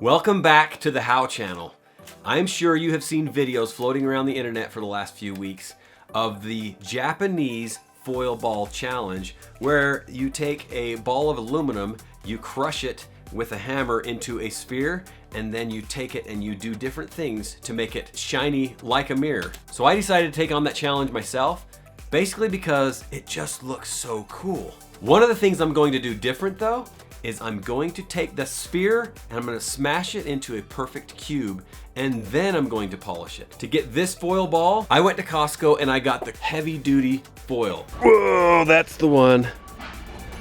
Welcome back to the How channel. I'm sure you have seen videos floating around the internet for the last few weeks of the Japanese foil ball challenge, where you take a ball of aluminum, you crush it with a hammer into a sphere, and then you take it and you do different things to make it shiny like a mirror. So I decided to take on that challenge myself, basically because it just looks so cool. One of the things I'm going to do different though is I'm going to take the sphere and I'm going to smash it into a perfect cube, and then I'm going to polish it. To get this foil ball, I went to Costco and I got the heavy duty foil. Whoa, that's the one.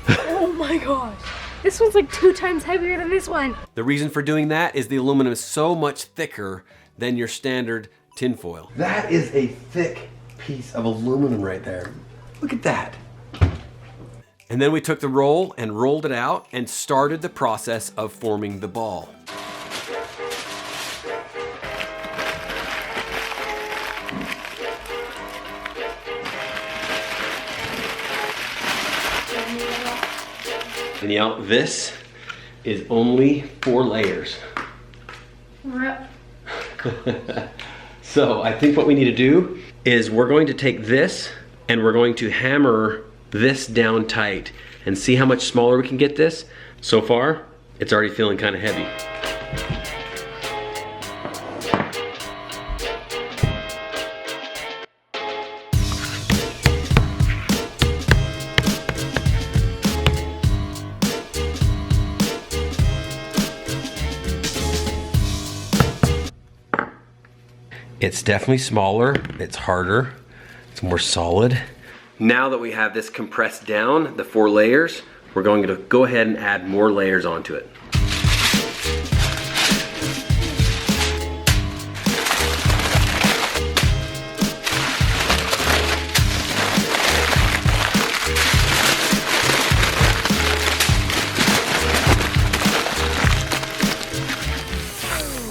Oh my gosh. This one's like 2 times heavier than this one. The reason for doing that is the aluminum is so much thicker than your standard tin foil. That is a thick piece of aluminum right there. Look at that. And then we took the roll and rolled it out and started the process of forming the ball. And yeah, this is only 4 layers. So I think what we need to do is we're going to take this and we're going to hammer this down tight and see how much smaller we can get this. So far, it's already feeling kind of heavy. It's definitely smaller, it's harder, it's more solid. Now that we have this compressed down, the 4 layers, we're going to go ahead and add more layers onto it.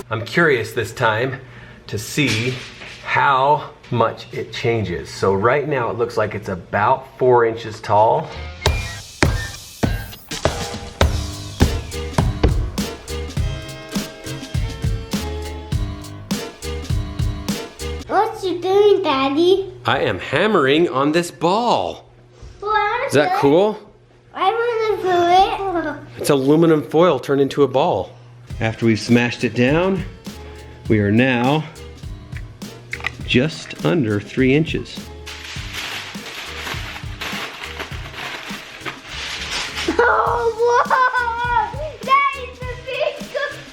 I'm curious this time to see how much it changes. So right now it looks like it's about 4 inches tall. What you doing, Daddy? I am hammering on this ball. Well, Is that cool? I want to do it. It's aluminum foil turned into a ball. After we've smashed it down, we are now just under 3 inches. Oh, wow! That is a big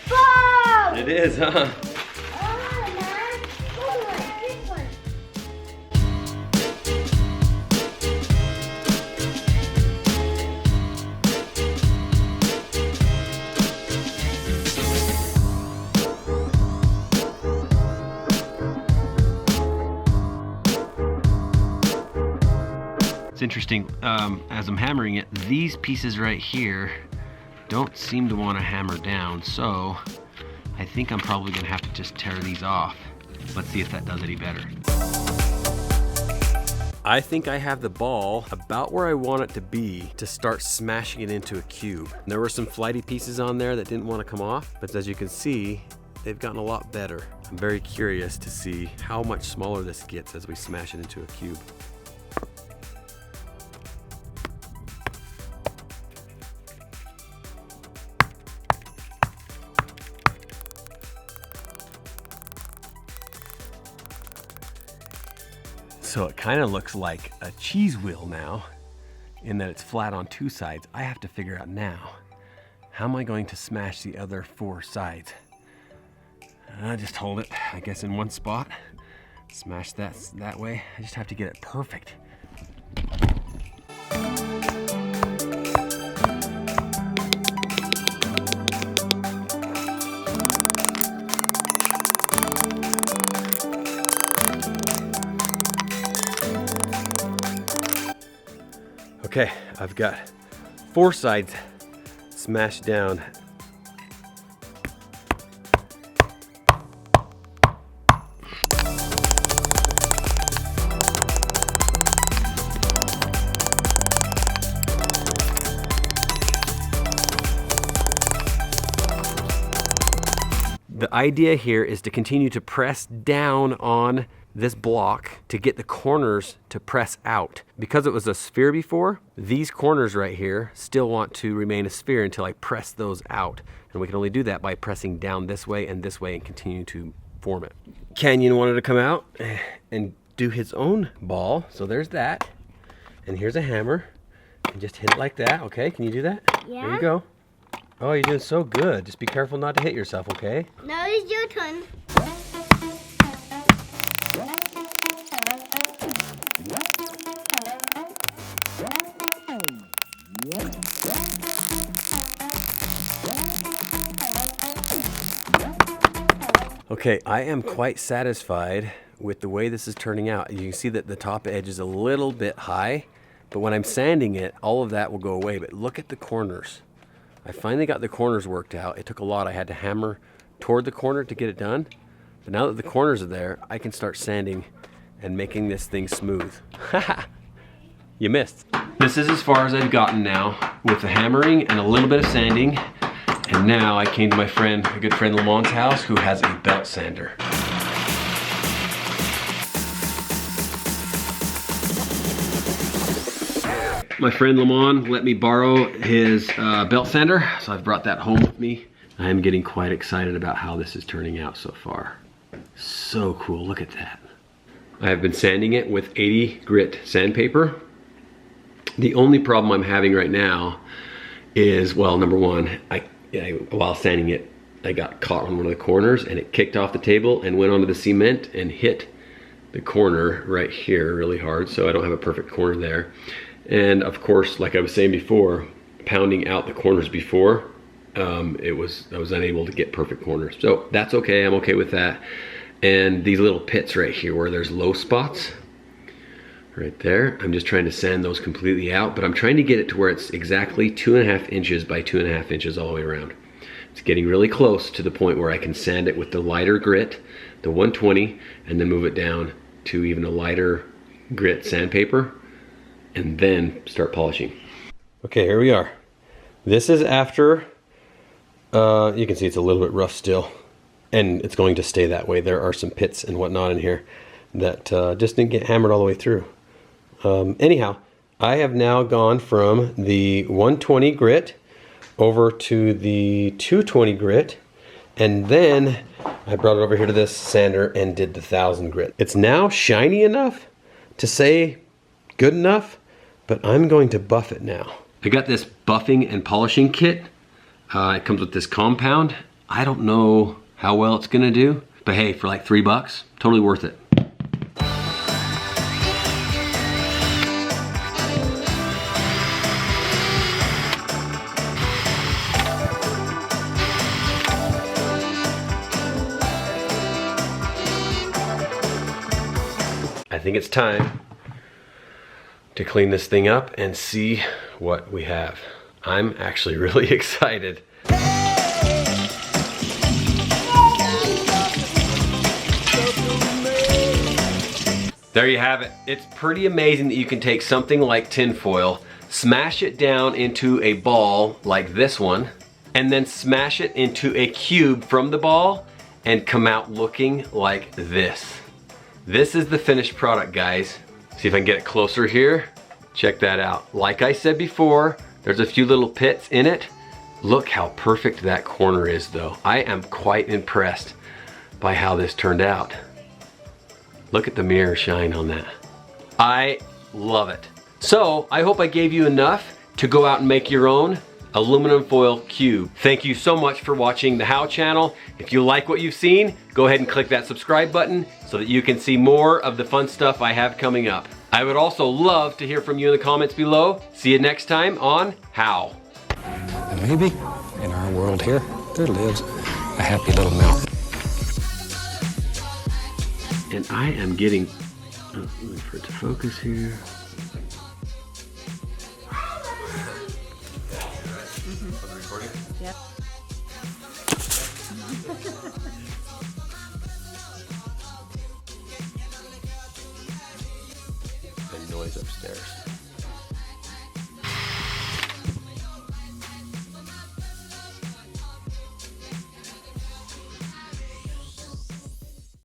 ball! It is, huh? Oh, man. Oh, this one. It's interesting, as I'm hammering it, these pieces right here don't seem to want to hammer down, so I think I'm probably gonna have to just tear these off. Let's see if that does any better. I think I have the ball about where I want it to be to start smashing it into a cube. There were some flighty pieces on there that didn't want to come off, but as you can see, they've gotten a lot better. I'm very curious to see how much smaller this gets as we smash it into a cube. So it kind of looks like a cheese wheel now, in that it's flat on 2 sides. I have to figure out now, how am I going to smash the other 4 sides? I just hold it, I guess, in one spot. Smash that way. I just have to get it perfect. Okay, I've got 4 sides smashed down. The idea here is to continue to press down on this block to get the corners to press out. Because it was a sphere before, these corners right here still want to remain a sphere until I press those out. And we can only do that by pressing down this way and continue to form it. Canyon wanted to come out and do his own ball. So there's that. And here's a hammer. And just hit it like that, okay? Can you do that? Yeah. There you go. Oh, you're doing so good. Just be careful not to hit yourself, okay? Now it's your turn. Okay, I am quite satisfied with the way this is turning out. You can see that the top edge is a little bit high, but when I'm sanding it, all of that will go away. But look at the corners. I finally got the corners worked out. It took a lot. I had to hammer toward the corner to get it done. But now that the corners are there, I can start sanding and making this thing smooth. You missed. This is as far as I've gotten now with the hammering and a little bit of sanding. And now I came to my friend, a good friend Lamont's house, who has a belt sander. My friend Lamont let me borrow his belt sander, so I've brought that home with me. I am getting quite excited about how this is turning out so far. So cool, look at that. I have been sanding it with 80 grit sandpaper. The only problem I'm having right now is, well, number one, while sanding it, I got caught on one of the corners and it kicked off the table and went onto the cement and hit the corner right here really hard, so I don't have a perfect corner there. And of course, like I was saying before, pounding out the corners before, I was unable to get perfect corners. So that's okay, I'm okay with that. And these little pits right here where there's low spots, right there, I'm just trying to sand those completely out, but I'm trying to get it to where it's exactly 2.5 inches by 2.5 inches all the way around. It's getting really close to the point where I can sand it with the lighter grit, the 120, and then move it down to even a lighter grit sandpaper, and then start polishing. Okay, here we are. This is after, you can see it's a little bit rough still, and it's going to stay that way. There are some pits and whatnot in here that just didn't get hammered all the way through. Anyhow, I have now gone from the 120 grit over to the 220 grit, and then I brought it over here to this sander and did the 1000 grit. It's now shiny enough to say good enough, but I'm going to buff it now. I got this buffing and polishing kit. It comes with this compound. I don't know how well it's gonna do, but hey, for like $3, totally worth it. I think it's time to clean this thing up and see what we have. I'm actually really excited. There you have it. It's pretty amazing that you can take something like tinfoil, smash it down into a ball like this one, and then smash it into a cube from the ball and come out looking like this. This is the finished product, guys. See if I can get it closer here. Check that out. Like I said before, there's a few little pits in it. Look how perfect that corner is though. I am quite impressed by how this turned out. Look at the mirror shine on that. I love it. So I hope I gave you enough to go out and make your own aluminum foil cube. Thank you so much for watching the How channel. If you like what you've seen, go ahead and click that subscribe button so that you can see more of the fun stuff I have coming up. I would also love to hear from you in the comments below. See you next time on How. And maybe in our world here, there lives a happy little mountain. And I am getting, wait for it to focus here. Yep. And noise upstairs.